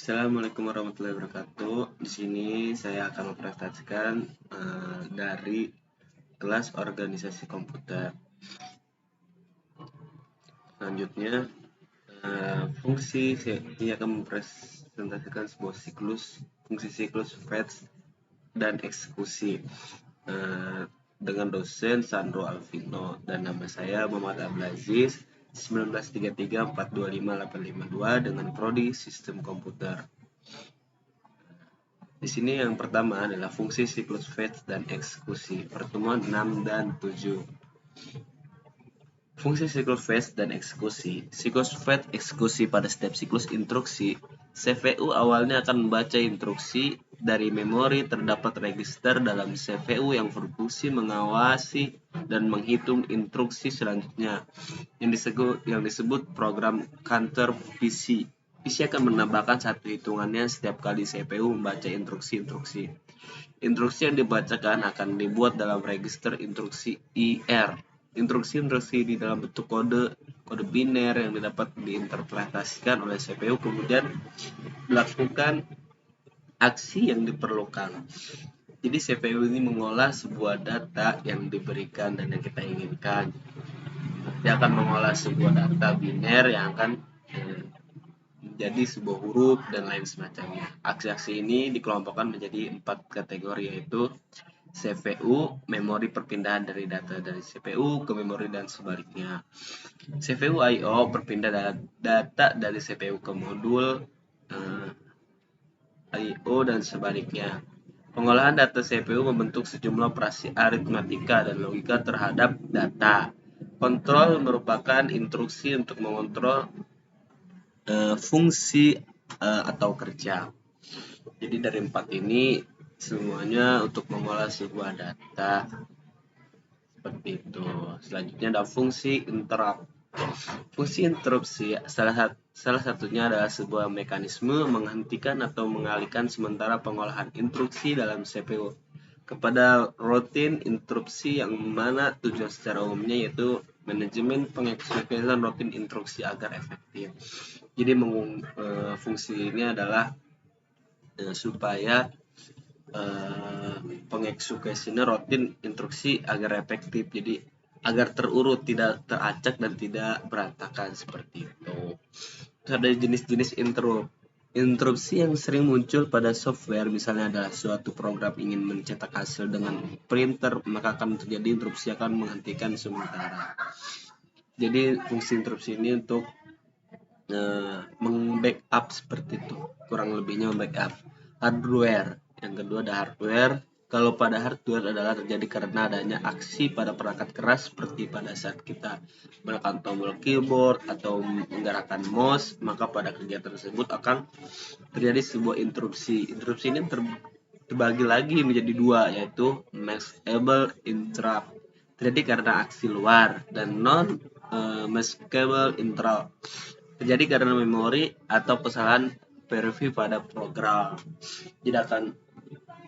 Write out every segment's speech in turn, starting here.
Assalamualaikum warahmatullahi wabarakatuh. Di sini saya akan mempresentasikan dari kelas organisasi komputer. Selanjutnya, ini akan mempresentasikan sebuah fungsi siklus fetch dan eksekusi dengan dosen Sandro Alvino dan nama saya Muhammad Abdul Aziz 1933425852 dengan prodi Sistem Komputer. Di sini yang pertama adalah fungsi siklus fetch dan eksekusi, pertemuan 6 dan 7. Fungsi siklus fetch dan eksekusi. Siklus fetch eksekusi pada setiap siklus instruksi, CPU awalnya akan membaca instruksi dari memori. Terdapat register dalam CPU yang berfungsi mengawasi dan menghitung instruksi selanjutnya yang disebut program counter PC. PC akan menambahkan satu hitungannya setiap kali CPU membaca instruksi-instruksi. Instruksi yang dibacakan akan dibuat dalam register instruksi IR. Instruksi-instruksi di dalam bentuk kode biner yang dapat diinterpretasikan oleh CPU kemudian melakukan aksi yang diperlukan. Jadi CPU ini mengolah sebuah data yang diberikan dan yang kita inginkan. Dia akan mengolah sebuah data biner yang akan menjadi sebuah huruf dan lain semacamnya. Aksi-aksi ini dikelompokkan menjadi 4 kategori, yaitu CPU, memori perpindahan dari data dari CPU ke memori dan sebaliknya. CPU I/O berpindah data dari CPU ke modul I/O dan sebaliknya. Pengolahan data CPU membentuk sejumlah operasi aritmatika dan logika terhadap data. Kontrol merupakan instruksi untuk mengontrol fungsi atau kerja. Jadi dari 4 ini semuanya untuk mengolah sebuah data seperti itu. Selanjutnya ada fungsi interrupt. Fungsi interupsi salah satunya adalah sebuah mekanisme menghentikan atau mengalihkan sementara pengolahan instruksi dalam CPU kepada rutin interupsi, yang mana tujuan secara umumnya yaitu manajemen pengeksekusian rutin instruksi agar efektif. Jadi fungsi ini adalah supaya pengeksekusinya rutin instruksi agar efektif, jadi agar terurut, tidak teracak dan tidak berantakan seperti itu. Terus ada jenis-jenis interupsi yang sering muncul pada software, misalnya adalah suatu program ingin mencetak hasil dengan printer, maka akan terjadi interupsi akan menghentikan sementara. Jadi fungsi interupsi ini untuk meng-backup seperti itu, kurang lebihnya backup hardware. Yang kedua ada hardware. Kalau pada hardware adalah terjadi karena adanya aksi pada perangkat keras, seperti pada saat kita menekan tombol keyboard atau menggerakkan mouse, maka pada kegiatan tersebut akan terjadi sebuah interupsi. Interupsi ini terbagi lagi menjadi dua, yaitu maskable interrupt, terjadi karena aksi luar, dan non maskable interrupt, terjadi karena memori atau kesalahan preview pada program.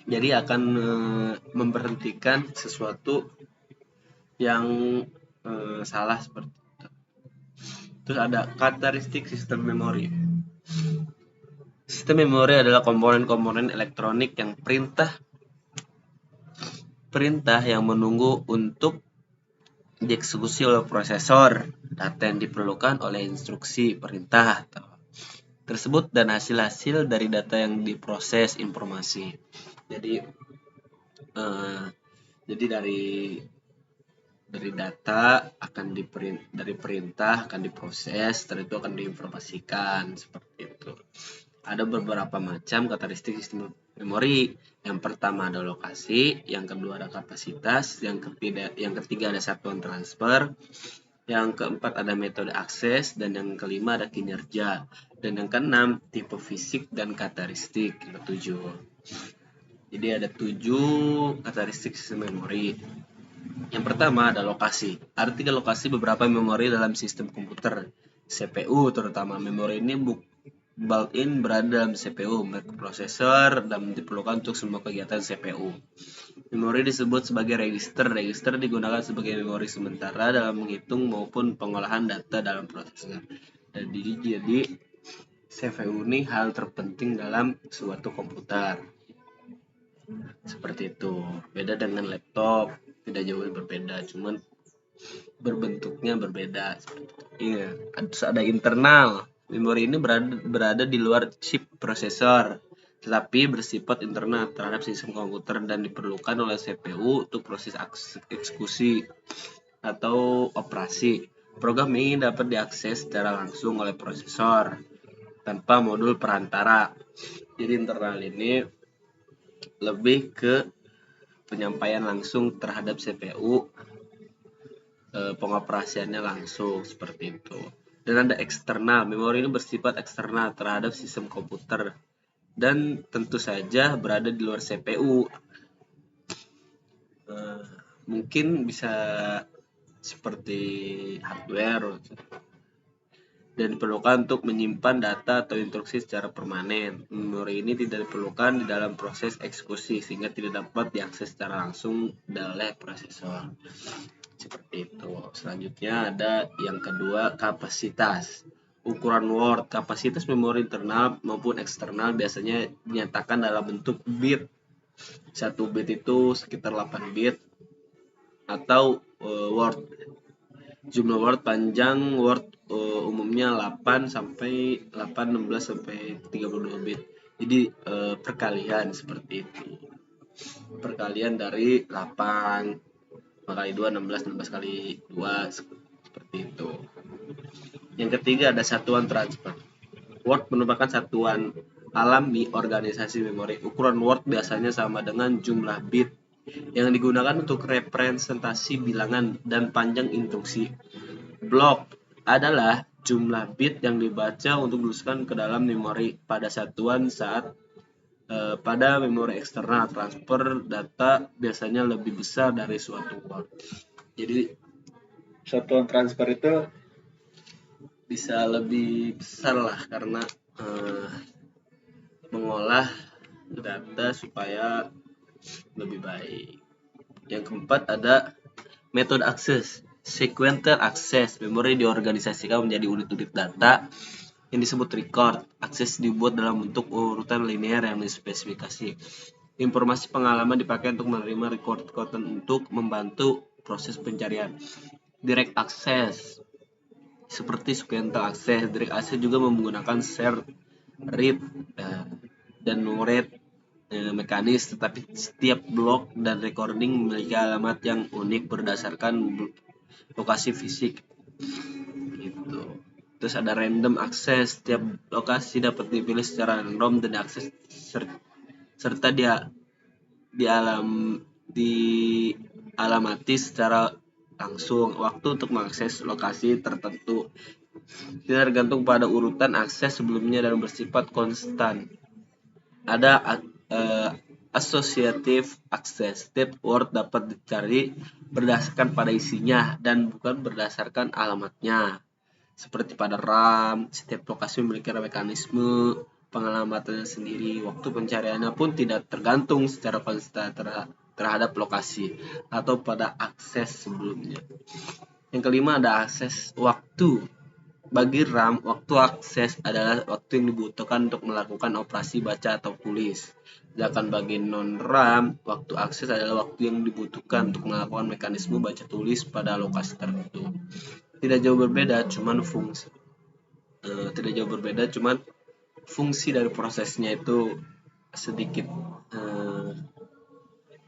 Jadi akan memberhentikan sesuatu yang salah seperti itu. Terus ada karakteristik sistem memori. Sistem memori adalah komponen-komponen elektronik yang perintah yang menunggu untuk dieksekusi oleh prosesor. Data yang diperlukan oleh instruksi perintah tersebut dan hasil-hasil dari data yang diproses informasi. Jadi dari data akan dari perintah akan diproses, setelah itu akan diinformasikan seperti itu. Ada beberapa macam karakteristik sistem memori. Yang pertama ada lokasi, yang kedua ada kapasitas, yang ketiga ada satuan transfer, yang keempat ada metode akses, dan yang kelima ada kinerja, dan yang keenam tipe fisik dan karakteristik. Yang ketujuh. Jadi ada 7 karakteristik sistem memori. Yang pertama ada lokasi. Arti lokasi beberapa memori dalam sistem komputer, CPU terutama. Memori ini built-in berada dalam CPU, microprocessor, dan diperlukan untuk semua kegiatan CPU. Memori disebut sebagai register. Register digunakan sebagai memori sementara dalam menghitung maupun pengolahan data dalam prosesor. Jadi CPU ini hal terpenting dalam suatu komputer. Seperti itu. Beda dengan laptop, tidak jauh berbeda, cuman berbentuknya berbeda. Iya, terus ada internal. Memori ini berada di luar chip prosesor, tetapi bersifat internal terhadap sistem komputer dan diperlukan oleh CPU untuk proses eksekusi atau operasi. Program ini dapat diakses secara langsung oleh prosesor tanpa modul perantara. Jadi internal ini lebih ke penyampaian langsung terhadap CPU, pengoperasiannya langsung seperti itu. Dan ada eksternal. Memori ini bersifat eksternal terhadap sistem komputer dan tentu saja berada di luar CPU. Mungkin bisa seperti hardware dan diperlukan untuk menyimpan data atau instruksi secara permanen. Memori ini tidak diperlukan di dalam proses eksekusi sehingga tidak dapat diakses secara langsung oleh prosesor. Seperti itu. Selanjutnya ada yang kedua, kapasitas. Ukuran Word. Kapasitas memori internal maupun eksternal biasanya dinyatakan dalam bentuk bit. 1 bit itu sekitar 8 bit atau Word. Jumlah Word panjang Word umumnya 8 sampai 16 sampai 32 bit. Jadi perkalian seperti itu. Perkalian dari 8 kali 2 16 kali 2 seperti itu. Yang ketiga ada satuan transfer. Word merupakan satuan alami organisasi memori. Ukuran Word biasanya sama dengan jumlah bit yang digunakan untuk representasi bilangan dan panjang instruksi. Blok adalah jumlah bit yang dibaca untuk dimasukkan ke dalam memori pada satuan saat pada memori eksternal. Transfer data biasanya lebih besar dari suatu Word. Jadi satuan transfer itu bisa lebih besar lah karena mengolah data supaya lebih baik. Yang keempat ada metode akses. Sequential access. Memori diorganisasikan menjadi unit-unit data yang disebut record. Akses dibuat dalam bentuk urutan linear yang dispesifikasi. Informasi pengalaman dipakai untuk menerima record untuk membantu proses pencarian. Direct access seperti sequential access. Direct access juga menggunakan share, read, dan read mekanis, tetapi setiap blok dan recording memiliki alamat yang unik berdasarkan lokasi fisik. Gitu. Terus ada random access. Setiap lokasi dapat dipilih secara random dan diakses serta dialamati secara langsung. Waktu untuk mengakses lokasi tertentu tidak tergantung pada urutan akses sebelumnya dan bersifat konstan. Ada associative access. Setiap word dapat dicari berdasarkan pada isinya dan bukan berdasarkan alamatnya. Seperti pada RAM, setiap lokasi memiliki mekanisme pengalamatannya sendiri. Waktu pencariannya pun tidak tergantung secara konstan terhadap lokasi atau pada akses sebelumnya. Yang kelima ada akses waktu. Bagi RAM, waktu akses adalah waktu yang dibutuhkan untuk melakukan operasi baca atau tulis. Sedangkan bagi non-RAM, waktu akses adalah waktu yang dibutuhkan untuk melakukan mekanisme baca tulis pada lokasi tertentu. Tidak jauh berbeda, cuman fungsi dari prosesnya itu sedikit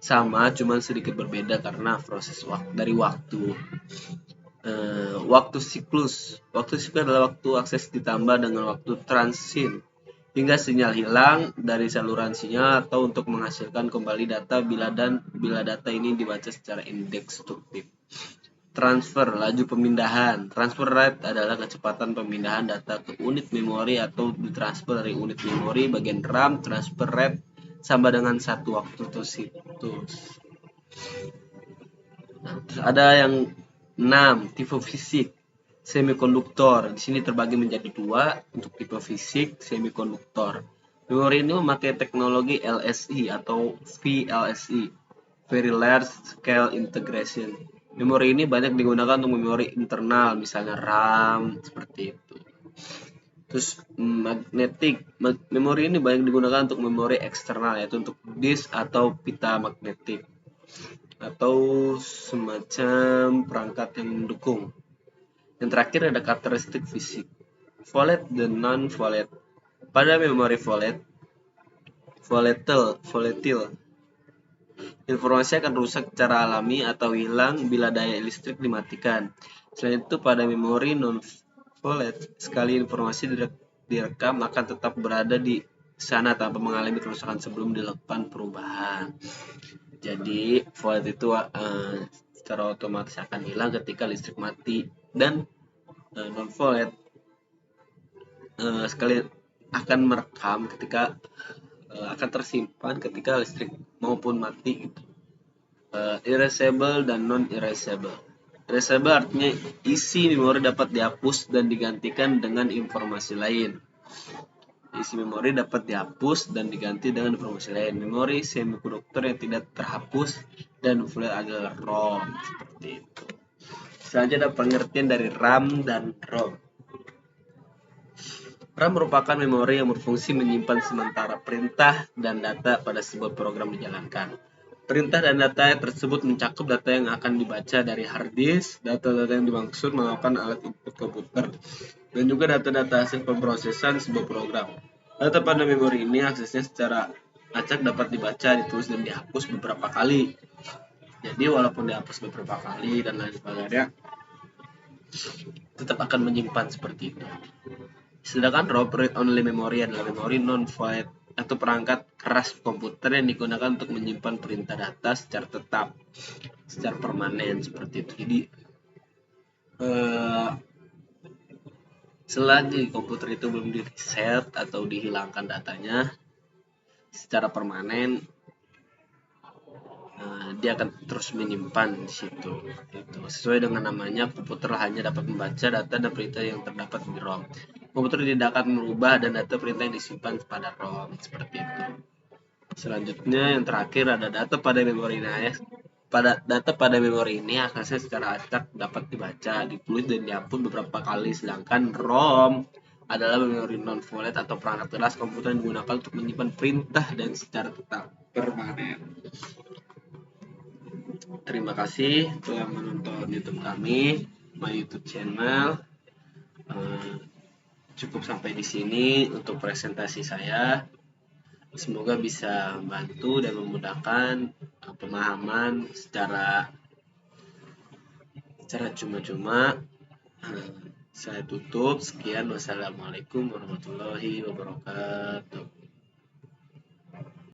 sama, cuman sedikit berbeda karena proses dari waktu. Waktu siklus. Waktu siklus adalah waktu akses ditambah dengan waktu transit hingga sinyal hilang dari saluran sinyal atau untuk menghasilkan kembali data bila data ini dibaca secara instruktif. Transfer, laju pemindahan. Transfer rate adalah kecepatan pemindahan data ke unit memori atau ditransfer dari unit memori bagian RAM. Transfer rate sama dengan 1 waktu siklus. Terus ada yang 6, tipe fisik semikonduktor. Di sini terbagi menjadi 2 untuk tipe fisik semikonduktor. Memori ini memakai teknologi LSI atau VLSI, Very Large Scale Integration. Memori ini banyak digunakan untuk memori internal, misalnya RAM, seperti itu. Terus magnetik. Memori ini banyak digunakan untuk memori eksternal, yaitu untuk disk atau pita magnetik atau semacam perangkat yang mendukung. Yang terakhir ada karakteristik fisik, volatile dan non-volatile. Pada memori volatile, informasi akan rusak secara alami atau hilang bila daya listrik dimatikan. Selain itu, pada memori non-volatile, sekali informasi direkam akan tetap berada di sana tanpa mengalami kerusakan sebelum dilakukan perubahan. Jadi volatile itu secara otomatis akan hilang ketika listrik mati, dan non-volatile sekali akan merekam ketika akan tersimpan ketika listrik maupun mati gitu. Erasable dan non-erasable. Erasable artinya isi memori dapat dihapus dan digantikan dengan informasi lain. Isi memori dapat dihapus dan diganti dengan informasi lain. Memori semikonduktor yang tidak terhapus dan volatile adalah ROM, seperti itu. Selanjutnya ada pengertian dari RAM dan ROM. RAM merupakan memori yang berfungsi menyimpan sementara perintah dan data pada sebuah program dijalankan. Perintah dan data tersebut mencakup data yang akan dibaca dari hard disk, data-data yang dimaksud melakukan alat input komputer, dan juga data-data hasil pemrosesan sebuah program. Data pada memori ini aksesnya secara acak dapat dibaca, ditulis, dan dihapus beberapa kali. Jadi walaupun dihapus beberapa kali dan lain sebagainya, tetap akan menyimpan seperti itu. Sedangkan ROM, read only memory, adalah memori non-volatile atau perangkat keras komputer yang digunakan untuk menyimpan perintah data secara tetap, secara permanen, seperti itu. Jadi selagi komputer itu belum di-reset atau dihilangkan datanya secara permanen, dia akan terus menyimpan di situ. Itu sesuai dengan namanya, komputer hanya dapat membaca data dan perintah yang terdapat di ROM. Komputer tidak akan merubah dan data perintah yang disimpan pada ROM, seperti itu. Selanjutnya yang terakhir ada data pada memori. Data pada memori ini aksesnya secara acak dapat dibaca, ditulis, dan dihapus beberapa kali, sedangkan ROM adalah memori non-volatile atau perangkat keras komputer yang digunakan untuk menyimpan perintah dan secara tetap permanen. Terima kasih telah menonton YouTube kami, my YouTube channel. Cukup sampai di sini untuk presentasi saya. Semoga bisa membantu dan memudahkan pemahaman secara cuma-cuma. Saya tutup. Sekian, wassalamualaikum warahmatullahi wabarakatuh.